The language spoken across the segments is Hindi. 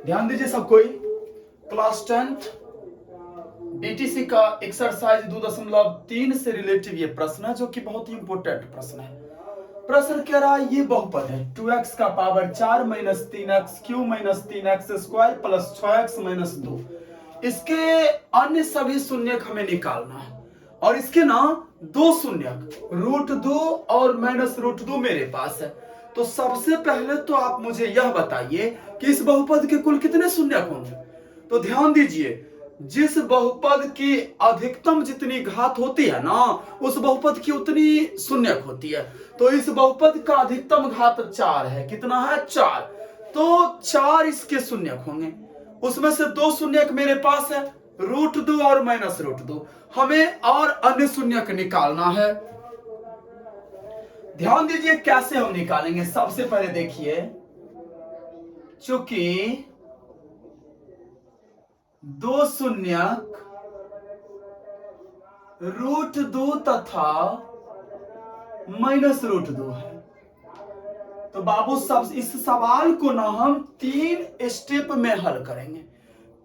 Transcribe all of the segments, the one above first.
ध्यान दीजिए सब कोई। क्लास 10 बीटीसी का एक्सरसाइज 2.3 से रिलेटिव ये प्रश्न है, जो कि बहुत ही इंपॉर्टेंट प्रश्न है। प्रश्न कह रहा है ये बहुपद है 2x का power 4 minus 3x Q minus 3x square plus 6x minus 2। इसके अन्य सभी शून्यक हमें निकालना है, और इसके ना दो शून्यक √2 और -√2 मेरे पास है। तो सबसे पहले तो आप मुझे यह बताइए कि इस बहुपद के कुल कितने शून्यक होंगे। तो ध्यान दीजिए, जिस बहुपद की अधिकतम जितनी घात होती है ना, उस बहुपद की उतनी शून्यक होती है। तो इस बहुपद का अधिकतम घात 4 है। कितना है? 4। तो 4 इसके शून्यक होंगे। उसमें से दो शून्यक मेरे पास है, √2 और -√2। हमें और अन्य शून्यक निकालना है। ध्यान दीजिए कैसे हम निकालेंगे। सबसे पहले देखिए, चूंकि दो शून्यक √2 तथा -√2 है, तो बाबू सब इस सवाल को ना हम 3 स्टेप में हल करेंगे।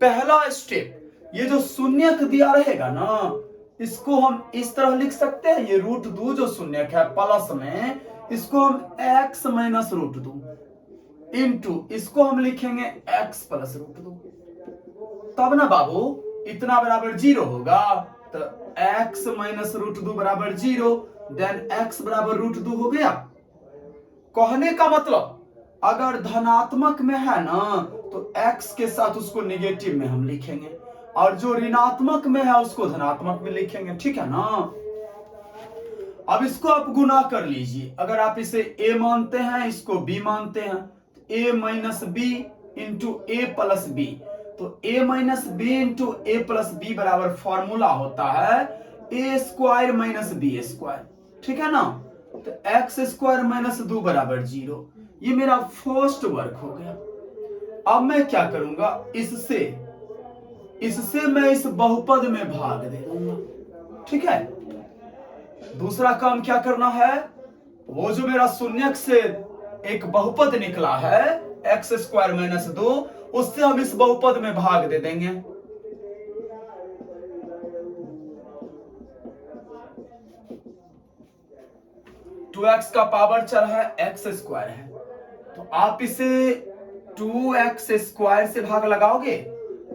पहला स्टेप, ये जो शून्यक दिया रहेगा ना, इसको हम इस तरह लिख सकते हैं। ये √2 जो शून्यक है प्लस में, इसको हम x माइनस √2 इंटू इसको हम लिखेंगे x प्लस √2। तब ना बाबू इतना बराबर 0 होगा। तो x माइनस √2 बराबर 0, देन x बराबर √2 हो गया। कहने का मतलब, अगर धनात्मक में है ना, तो x के साथ उसको निगेटिव में हम लिखेंगे, और जो ऋणात्मक में है उसको धनात्मक में लिखेंगे। ठीक है ना। अब इसको आप गुना कर लीजिए। अगर आप इसे a मानते हैं, इसको b मानते हैं, तो a minus B into A plus B. तो a minus B into A plus B बराबर फॉर्मूला होता है a square minus B square. ठीक है ना। तो एक्स स्क्वायर माइनस 2 बराबर 0। ये मेरा फर्स्ट वर्क हो गया। अब मैं क्या करूंगा, इससे मैं इस बहुपद में भाग दे दूंगा। ठीक है। दूसरा काम क्या करना है, वो जो मेरा शून्यक से एक बहुपद निकला है एक्स स्क्वायर माइनस 2, उससे हम इस बहुपद में भाग दे देंगे। टू एक्स का पावर चर है एक्स स्क्वायर है, तो आप इसे 2x स्क्वायर से भाग लगाओगे।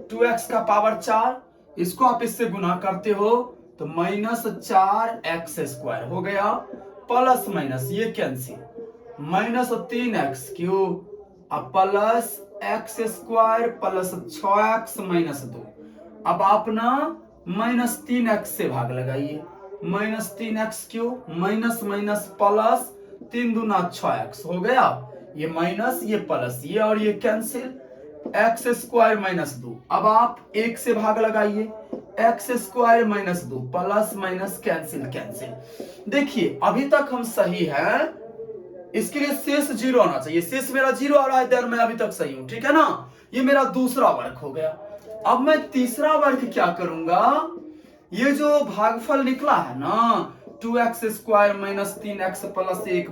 2x का पावर 4, इसको आप इससे गुना करते हो तो -4x स्क्वायर हो गया, प्लस माइनस ये कैंसिल, -3x³ अब plus x square plus 6x minus 2। अब आप ना -3x से भाग लगाइए। -3x³ माइनस माइनस प्लस 3 दूना 6x हो गया। ये माइनस ये प्लस ये और ये कैंसिल, एक्स स्क्वायर माइनस 2। अब आप 1 से भाग लगाइए, x square minus 2 plus minus cancel cancel. देखिए अभी तक हम सही है। इसके लिए शेष 0 आना चाहिए। शेष मेरा 0 आ रहा है, देर मैं अभी तक सही हूं। ठीक है ना। ये मेरा दूसरा वर्क हो गया। अब मैं तीसरा वर्क क्या करूंगा, ये जो भागफल निकला है ना 2x square minus 3x plus 1,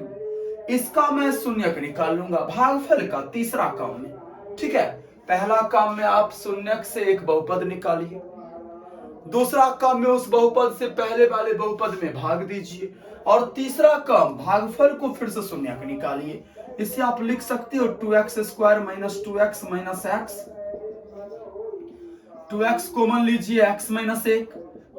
इसका मैं शून्यक निकाल लूंगा भागफल का तीसरा काम में। ठीक है। पहला काम में आप शून्यक से एक बहुपद निकालिए। दूसरा काम में उस बहुपद से पहले वाले बहुपद में भाग दीजिए। और तीसरा काम भागफल को फिर से शून्यक निकालिए। इसे आप लिख सकते हो 2x square minus 2x minus x। 2x common लीजिए, x माइनस 1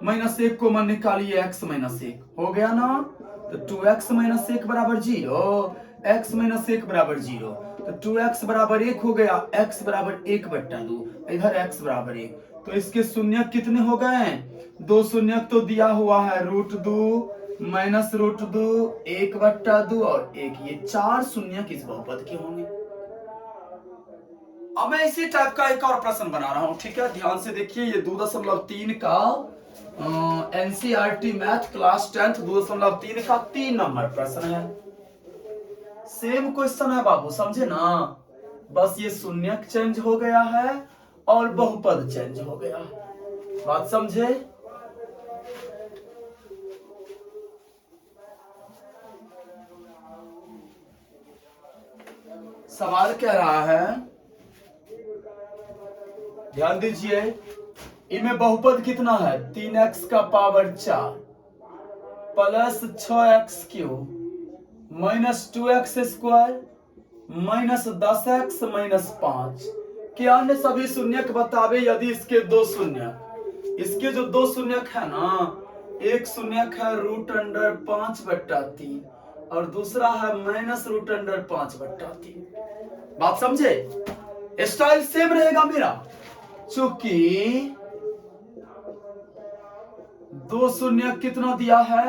माइनस 1 कॉमन निकालिए, x माइनस 1 हो गया ना। तो 2x माइनस 1 बराबर 0, x माइनस 1 बराबर 0। तो 2x बराबर 1 हो गया, x बराबर 1/2, इधर x बराबर 1। तो इसके शून्यक कितने हो गए? दो शून्यक तो दिया हुआ है √2 माइनस √2 1/2 और 1। ये 4 शून्यक इस बहुपद के होंगे। अब मैं इसी टाइप का एक और प्रश्न बना रहा हूं। ठीक है, ध्यान से देखिए। ये 2.3 का एनसीईआरटी मैथ क्लास 10 2.3 का 3 नंबर प्रश्न है। सेम क्वेश्चन है बाबू, समझे ना। बस ये शून्यक चेंज हो गया है और बहुपद चेंज हो गया। बात समझे। सवाल कह रहा है ध्यान दीजिए, इनमें बहुपद कितना है 3x का power 4 plus 6x³ minus 2x² minus 10x minus 5 के अन्य सभी शून्यक बतावे यदि इसके दो शून्यक, इसके जो दो शून्यक है ना, एक शून्यक है √5/3 और दूसरा है -√5/3। बात समझे? स्टाइल सेम रहेगा मेरा, चूंकि दो शून्यक कितना दिया है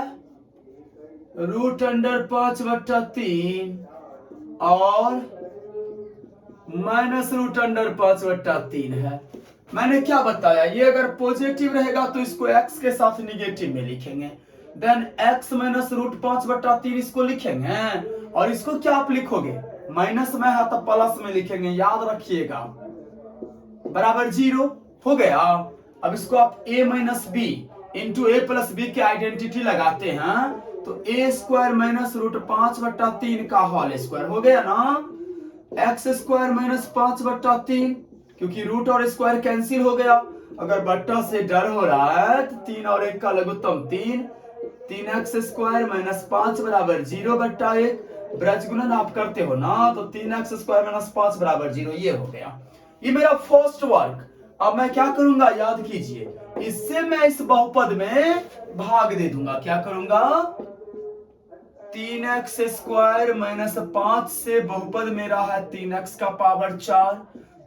√5/3 और -√5/3 है। मैंने क्या बताया, ये अगर पॉजिटिव रहेगा तो इसको x के साथ निगेटिव में लिखेंगे, देन x -√5/3 इसको लिखेंगे और इसको क्या आप लिखोगे, माइनस में है तो प्लस में लिखेंगे, याद रखिएगा, बराबर 0 हो गया। अब इसको आप a - b into a + b की आइडेंटिटी लगाते हैं तो a² -√5/3 का होल स्क्वायर हो गया ना, x² -5/3 क्योंकि रूट और स्क्वायर कैंसिल हो गया। अगर बट्टा से डर हो रहा है तो 3 और 1 का लघुत्तम 3, 3x² -5 = 0/1, ब्रजगुणन आप करते हो ना तो 3x² -5 = 0, ये हो गया। ये मेरा फर्स्ट वर्क। अब मैं क्या करूंगा, याद कीजिए, इससे मैं इस बहुपद में भाग दे दूंगा। क्या करूंगा, 3x² -5 से बहुपद मेरा है 3x का power 4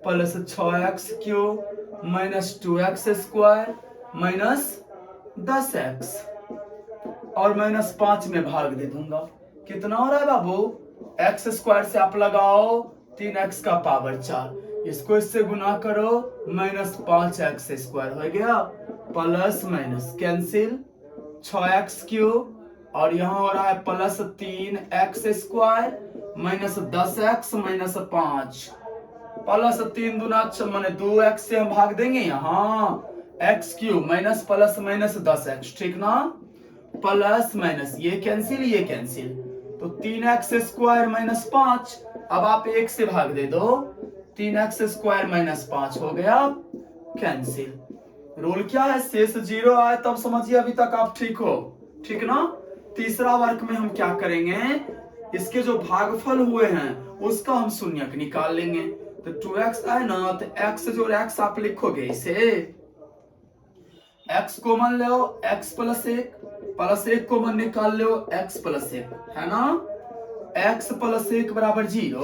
plus 6x³ minus 2x² minus 10x और -5 में भाग दे दूंगा। कितना हो रहा है बाबू, x² से आप लगाओ 3x का पावर 4, इसको इससे गुना करो -5x² हो गया, प्लस माइनस कैंसिल 6x³ और यहाँ हो रहा है plus 3x² minus 10x minus 5 plus 3 दूना माने 2x से हम भाग देंगे, यहाँ x³ minus plus minus 10x, ठीक ना, प्लस माइनस ये कैंसिल तो 3x² माइनस 5, अब आप 1 से भाग दे दो, 3x² माइनस 5 हो गया कैंसिल। रूल क्या है, शेष 0 आए तब समझिए अभी तक आप ठीक हो, ठीक ना। तीसरा वर्क में हम क्या करेंगे, इसके जो भागफल हुए हैं उसका हम शून्यक निकाल लेंगे। तो 2x आए ना तो x जो x आप लिखोगे इसे, x कॉमन लो x + 1 कॉमन निकाल लो x + 1 है ना, x + 1 = 0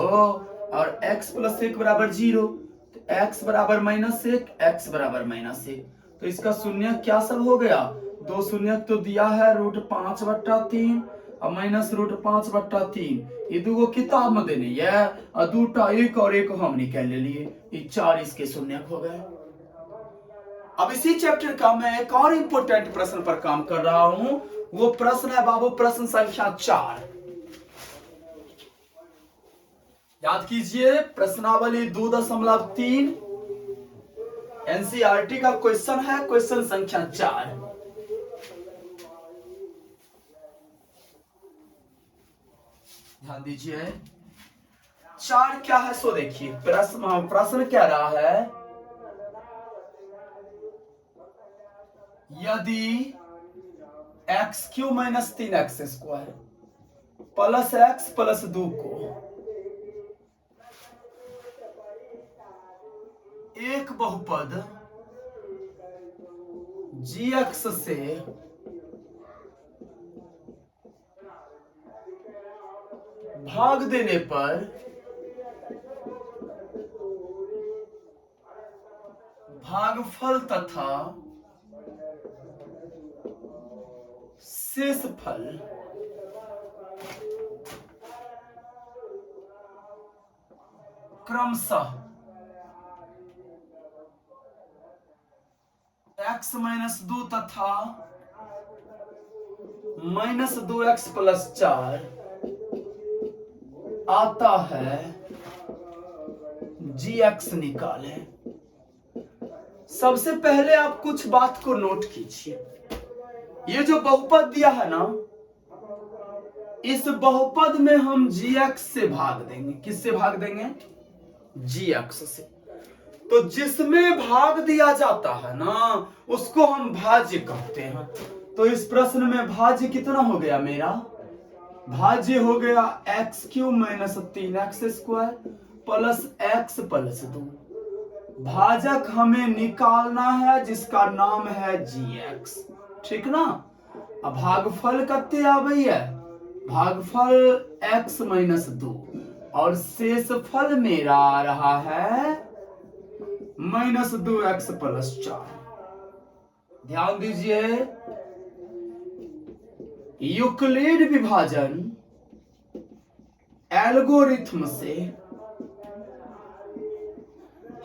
और x + 1 = 0 तो x = -1 x = -1, तो इसका शून्यक क्या सब हो गया, दो शून्यक तो दिया है √5/3 और -√5/3, ये दो किताब में देने ये दूटा एक और एक हम निकाल लिए, ये 4 इसके शून्यक हो गए। अब इसी चैप्टर का मैं एक और इंपॉर्टेंट प्रश्न पर काम कर रहा हूं, वो प्रश्न है बाबू प्रश्न संख्या 4। याद कीजिए, प्रश्नावली 2.3 एनसीईआरटी का क्वेश्चन है, क्वेश्चन संख्या 4। ध्यान दीजिए, 4 क्या है सो देखिए, प्रश्न क्या रहा है, यदि x³ - 3x² प्लस x + 2 को एक बहुपद gx से भाग देने पर भागफल तथा शेषफल क्रमशः x - 2 तथा -2x + 4 आता है, gx निकाले। सबसे पहले आप कुछ बात को नोट कीजिए, ये जो बहुपद दिया है ना, इस बहुपद में हम gx से भाग देंगे, किससे भाग देंगे, gx से। तो जिसमें भाग दिया जाता है ना उसको हम भाज्य कहते हैं। तो इस प्रश्न में भाज्य कितना हो गया मेरा? भाज्य हो गया x³ minus 3x² plus x plus 2। भाजक हमें निकालना है जिसका नाम है gx, ठीक ना। अब भागफल कते आबई है? भागफल x माइनस 2 और शेष फल मेरा आ रहा है माइनस 2x प्लस 4। ध्यान दीजिए, यूक्लिड विभाजन एल्गोरिथ्म से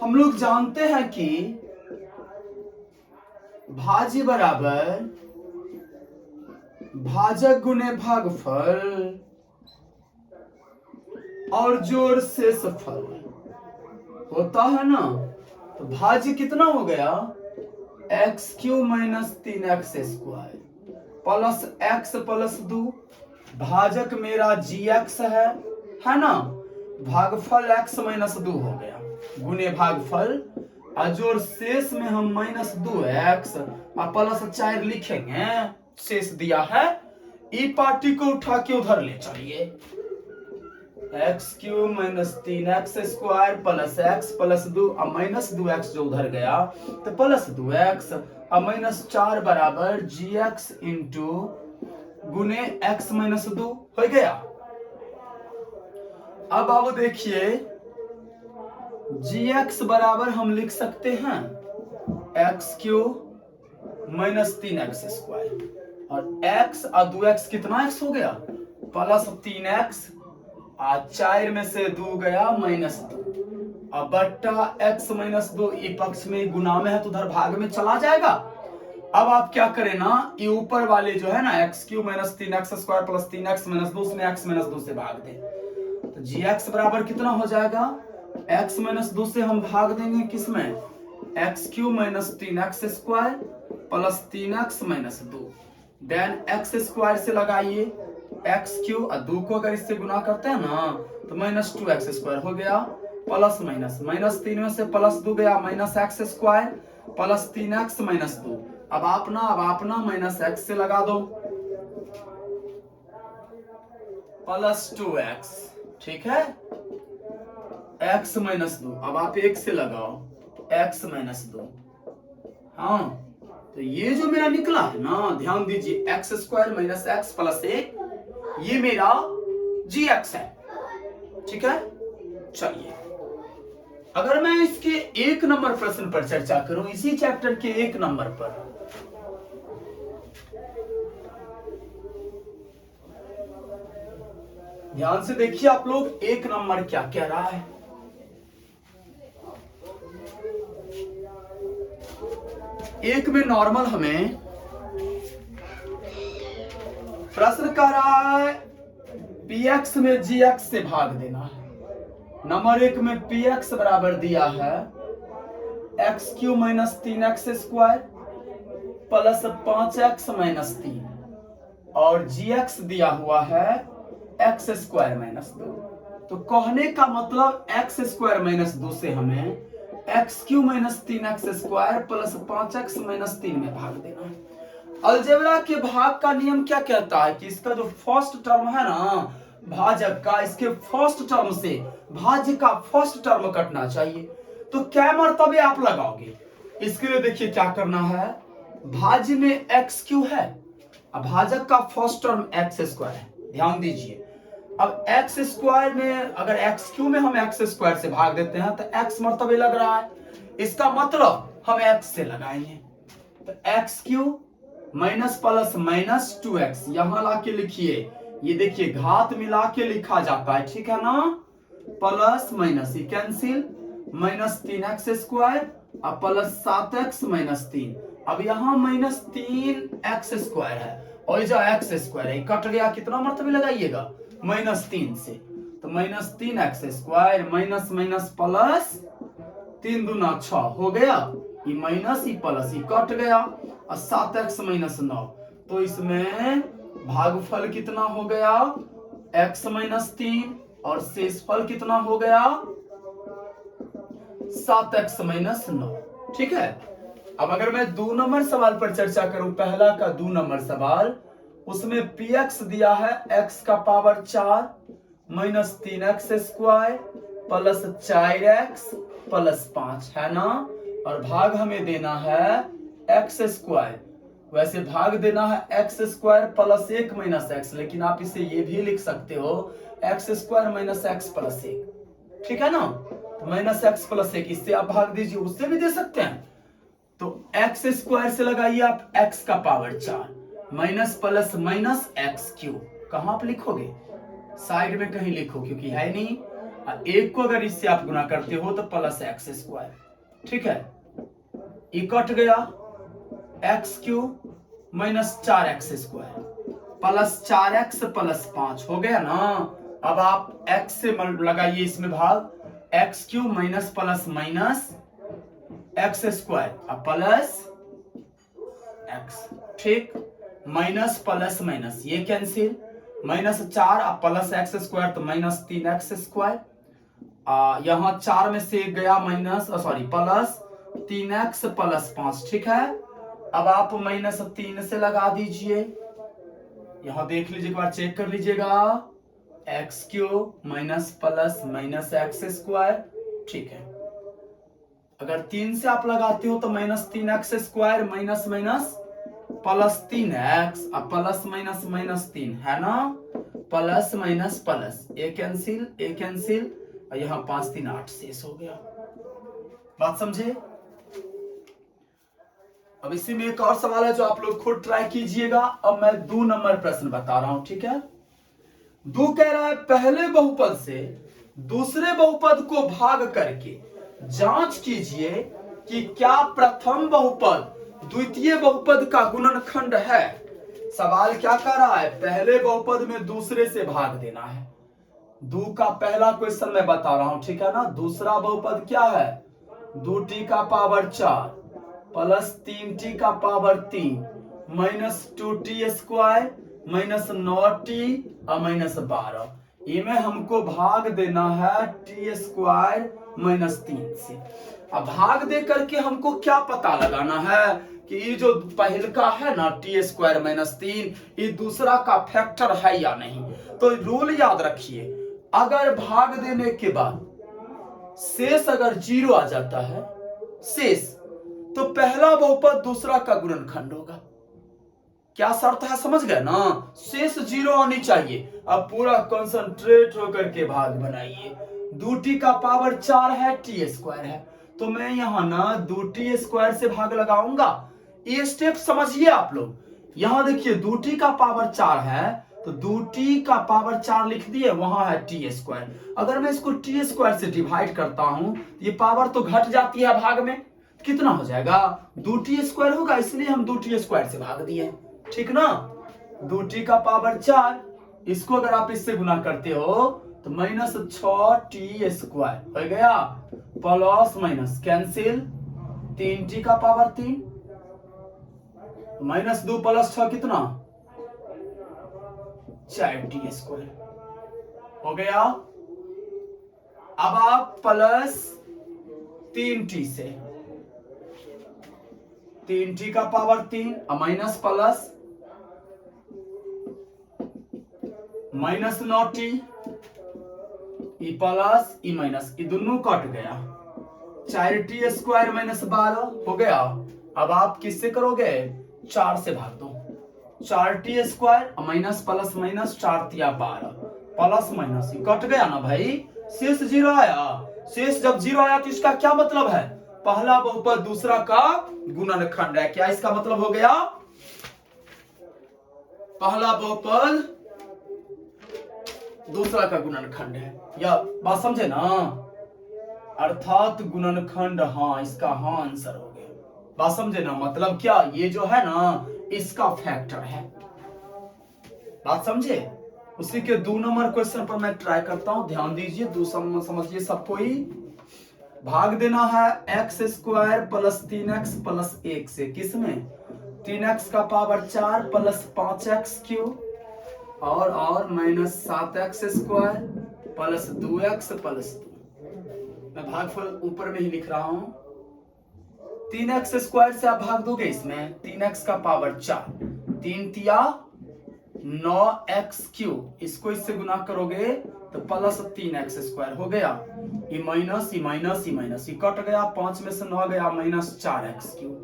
हम लोग जानते हैं कि भाज्य बराबर भाजक गुने भागफल और जोड़ शेषफल होता है ना। तो भाज्य कितना हो गया? x³ minus 3x² plus x plus 2। भाजक मेरा gx है ना। भागफल x माइनस 2 हो गया गुने भागफल जोड़ शेष में हम माइनस 2x और प्लस 4 लिखेंगे। शेष दिया है, ई पार्टी को उठा के उधर ले चलिए। x³ minus 3x² plus x plus 2 और माइनस 2x जो उधर गया तो प्लस 2x और माइनस 4 बराबर gx इंटू गुने x माइनस 2 हो गया। अब आप देखिए gx बराबर हम लिख सकते हैं x³ माइनस 3x² और x और 2x कितना x हो गया? प्लस 3x और 4 में से 2 गया माइनस 2 और बट्टा x माइनस 2 ये पक्ष में गुना में है तो उधर भाग में चला जाएगा। अब आप क्या करें ना, ये ऊपर वाले जो है ना x³ minus 3x² plus 3x minus 2 उसमें x माइनस 2 से भाग दें तो gx बराबर कितना हो जाएगा? x माइनस 2 से हम भाग देंगे किसमें? x³ minus 3x² plus 3x minus 2 then x² से लगाइए x³ और 2 को अगर इससे गुना करते हैं ना तो माइनस 2x² हो गया प्लस माइनस माइनस 3 में से प्लस 2 गया minus x² plus 3x minus 2। अब आपना माइनस x से लगा दो प्लस 2x, ठीक है। x माइनस 2 अब आप 1 से लगाओ तो x माइनस 2। हाँ तो ये जो मेरा निकला है ना, ध्यान दीजिए x² माइनस x प्लस 1 ये मेरा gx है, ठीक है। चलिए अगर मैं इसके 1 नंबर प्रश्न पर चर्चा करूं, इसी चैप्टर के 1 नंबर पर, ध्यान से देखिए आप लोग 1 नंबर क्या कह रहा है। एक में नॉर्मल हमें प्रश्न कर रहा है px में gx से भाग देना है। नंबर 1 में px बराबर दिया है x³ minus 3x² plus 5x minus 3 और gx दिया हुआ है x² माइनस 2। तो कहने का मतलब x² माइनस 2 से हमें x³ minus 3x² plus 5x minus 3 में भाग देना है। अलजेब्रा के भाग का नियम क्या कहता है कि इसका जो फर्स्ट टर्म है ना भाजक का, इसके फर्स्ट टर्म से भाज्य का फर्स्ट टर्म कटना चाहिए। तो क्या मर्तबे आप लगाओगे? इसके लिए देखिए क्या करना है, भाज्य में x³ है, अब भाजक का फर्स्ट टर्म x² है। ध्यान दीजिए अब x² में अगर x³ में हम x² से भाग देते हैं तो x मर्तबे लग रहा है, इसका मतलब हम x से लगाएंगे तो x³ minus plus minus 2x यहां लाके लिखिए, ये देखिए घात मिला के लिखा जाता है, ठीक है ना। प्लस माइनस ये कैंसिल माइनस 3x² और प्लस 7x माइनस 3। अब यहाँ माइनस 3x² है और जो x² है कट गया, कितना मर्तबे लगाइएगा माइनस 3 से, तो minus 3x² minus minus plus 3 दूना 6 हो गया, ये माइनस ही प्लस ही कट गया और 7x माइनस 9। तो इसमें भागफल कितना हो गया x माइनस 3 और शेषफल कितना हो गया 7x माइनस 9। ठीक है, अब अगर मैं 2 नंबर सवाल पर चर्चा करूं, पहला का 2 नंबर सवाल, उसमें px दिया है x का power 4 minus 3x square plus 4x plus 5 है ना, और भाग हमें देना है x स्क्वायर। वैसे भाग देना है x square plus 1 minus x, लेकिन आप इसे ये भी लिख सकते हो x square minus x plus 1। ठीक है ना, तो माइनस x प्लस 1, इससे आप भाग दीजिए, उससे भी दे सकते हैं। तो x स्क्वायर से लगाइए आप x का power 4 minus plus minus x cube. कहां आप लिखोगे? साइड में कहीं लिखो, क्योंकि है नहीं। एक को अगर इससे आप गुना करते हो तो प्लस एक्स स्क्वायर। ठीक है, ये कट गया, x cube minus 4x square plus 4x plus 5 हो गया ना। अब आप x से लगाइए इसमें भाग, x cube minus plus minus x square plus x. ठीक, माइनस प्लस माइनस ये cancel, minus 4 plus x square तो माइनस 3x स्क्वायर। यहाँ 4 में से गया minus, sorry plus 3x plus 5। ठीक है, अब आप माइनस 3 से लगा दीजिए, यहां देख लीजिए, एक बार चेक कर लीजिएगा, x cube minus plus minus x square. ठीक है, अगर 3 से आप लगाते हो तो minus 3x square minus minus plus 3x plus minus minus 3 है ना, प्लस माइनस प्लस, ए कैंसिल, और यहाँ 5 3 8 शेष हो गया। बात समझे? अब इसी में एक और सवाल है जो आप लोग खुद ट्राई कीजिएगा। अब मैं 2 नंबर प्रश्न बता रहा हूं। ठीक है, 2 कह रहा है पहले बहुपद से दूसरे बहुपद को भाग करके जांच कीजिए कि क्या प्रथम बहुपद द्वितीय बहुपद का गुणनखंड है। सवाल क्या कर रहा है? पहले बहुपद में दूसरे से भाग देना है। 2 का पहला क्वेश्चन मैं बता रहा हूं, ठीक है ना। दूसरा बहुपद क्या है? 2t का पावर 4 प्लस 3t का power 3 minus 2t square minus 9t और माइनस 12। इनमें हमको भाग देना है t स्क्वायर माइनस 3 से। अब भाग दे करके हमको क्या पता लगाना है कि ये जो पहल का है ना टी स्क्वायर माइनस 3, ये दूसरा का फैक्टर है या नहीं। तो रूल याद रखिए, अगर भाग देने के बाद शेष अगर 0 आ जाता है शेष, तो पहला बहुपद दूसरा का गुणनखंड होगा। क्या शर्त है, समझ गए ना? शेष 0 आनी चाहिए। अब पूरा कंसंट्रेट होकर के भाग बनाइए। 2t का पावर 4 है, टी स्क्वायर है, तो मैं यहां ना 2t स्क्वायर से भाग लगाऊंगा। ये स्टेप समझिए आप लोग। यहां देखिए 2t का पावर 4 है, तो 2t का पावर 4 लिख दिए, वहां है टी स्क्वायर। अगर मैं इसको टी स्क्वायर से डिवाइड करता हूं, ये पावर तो घट जाती है भाग में, कितना हो जाएगा? 2t स्क्वायर होगा, इसलिए हम 2t स्क्वायर से भाग दिए। ठीक ना, 2t का पावर 4, इसको अगर आप इससे गुना करते हो तो माइनस 6t स्क्वायर हो गया, प्लस माइनस कैंसिल, 3t का पावर 3 माइनस 2 प्लस 6 कितना? 4t स्क्वायर हो गया। अब आप प्लस 3t से 3t का power 3 minus plus minus 9t E plus E minus, E दोनों कट गया, 4t स्क्वायर माइनस 12 हो गया। अब आप किससे करोगे? 4 से भाग दो, 4t square minus plus minus 4 तिया 12 प्लस माइनस कट गया ना भाई, शेष 0 आया। शेष जब 0 आया तो इसका क्या मतलब है? पहला बहुपद दूसरा का गुणनखंड है। क्या इसका मतलब हो गया? पहला बहुपद दूसरा का गुणनखंड है। या बात समझे ना? अर्थात गुणनखंड, हाँ इसका हाँ आंसर हो गया। बात समझे ना? मतलब क्या, ये जो है ना इसका फैक्टर है। बात समझे? उसी के 2 नंबर क्वेश्चन पर मैं ट्राई करता हूं, ध्यान दीजिए, 2 समझिए सबको ही। भाग देना है x square plus 3x plus 1 से, किसमें? 3x का पावर 4 प्लस 5x क्यूब और minus 7x square plus 2x plus 2। मैं भागफल ऊपर में ही लिख रहा हूं। 3x स्क्वायर से आप भाग दोगे इसमें, 3x का पावर 4, 3 तिया 9x क्यूब, इसको इससे गुना करोगे तो प्लस 3x स्क्वायर हो गया। ये माइनस, ये माइनस, ये माइनस, ये कट गया, 5 में से 9 गया, minus 4x cube,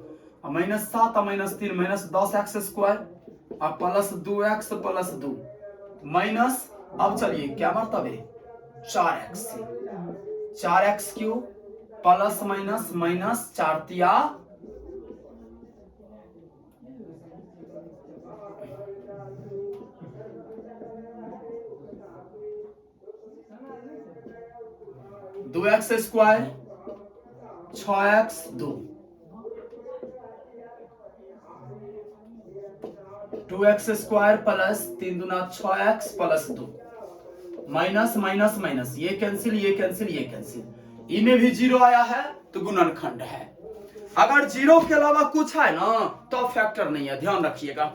minus 7, minus 3, minus 10x square, अब प्लस 2x प्लस 2 माइनस, अब चलिए क्या मतलब है 4x, 4x cube plus minus minus 4 तिया 2x square 6x 2, 2x square plus 3 दूना 6x plus 2 minus minus minus, ये कैंसिल, ये कैंसिल, ये कैंसिल, इनमें भी जीरो आया है तो गुणनखंड है। अगर जीरो के अलावा कुछ है ना तो फैक्टर नहीं है, ध्यान रखिएगा।